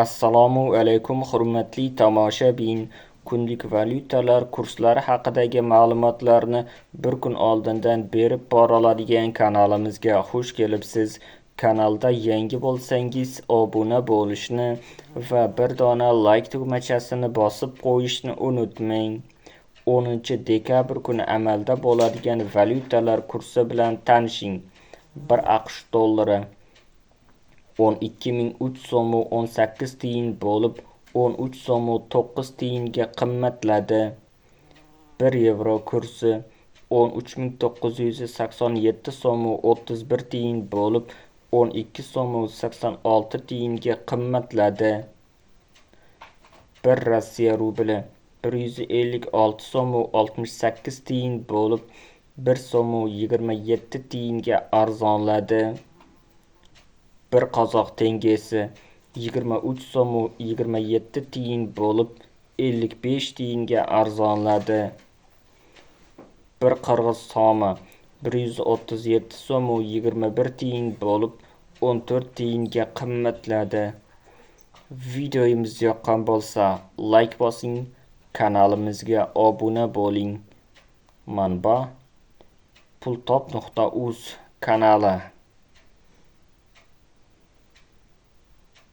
Assalomu alaykum hurmatli tomoshabin. Kunlik valyutalar kurslari haqidagi ma'lumotlarni bir kun oldindan berib boriladigan kanalimizga xush kelibsiz. Kanalda yangi bo'lsangiz obuna bo'lishni va bir dona like tugmachasini bosib qo'yishni unutmang. 10 dekabr kuni amalda bo'ladigan valyutalar kursi bilan tanishing. 1 AQSh dollari 12.318 so'm bo'lib 13 so'm 9 tiyinga qimmatladi. 1 yevro kursi 13.987 so'm 31 tiyin bo'lib 12 so'm 86 tiyinga qimmatladi. 1 Rossiya rubli 156 so'm 68 tiyin bo'lib 1 so'm 27 tiyinga arzonladi. 1 qozoq tengesi 23 so'm 27 tiyin bo'lib 55 tiyinga arzonladi. 1 qirg'iz so'mi 137 so'm 21 tiyin bo'lib 14 tiyinga qimmatladi. Videomiz yoqqan bo'lsa like bosing, kanalimizga obuna bo'ling. Manba pultop.uz kanali.